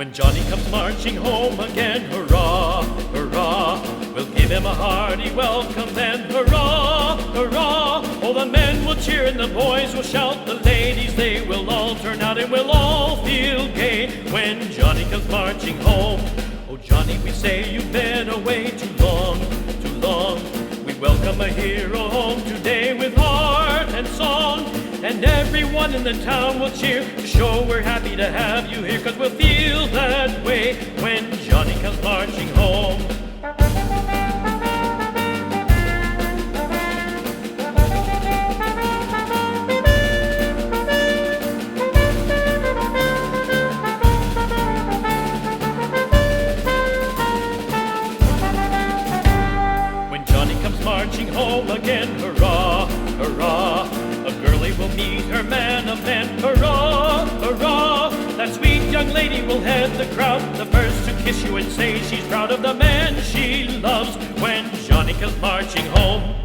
When Johnny comes marching home again, hurrah, hurrah, we'll give him a hearty welcome then, hurrah, hurrah. Oh, the men will cheer and the boys will shout, the ladies, they will all turn out and we'll all feel gay when Johnny comes marching home. Oh, Johnny, we say you've been away too long, too long. We welcome a hero home today with heart and song. And everyone in the town will cheer to show we're happy to have you here, 'cause we'll feel that way when Johnny comes marching home. When Johnny comes marching home again, hurrah, hurrah, a girlie will meet her man of men, hurrah, hurrah. That sweet young lady will head the crowd, the first to kiss you and say she's proud of the man she loves when Johnny comes marching home.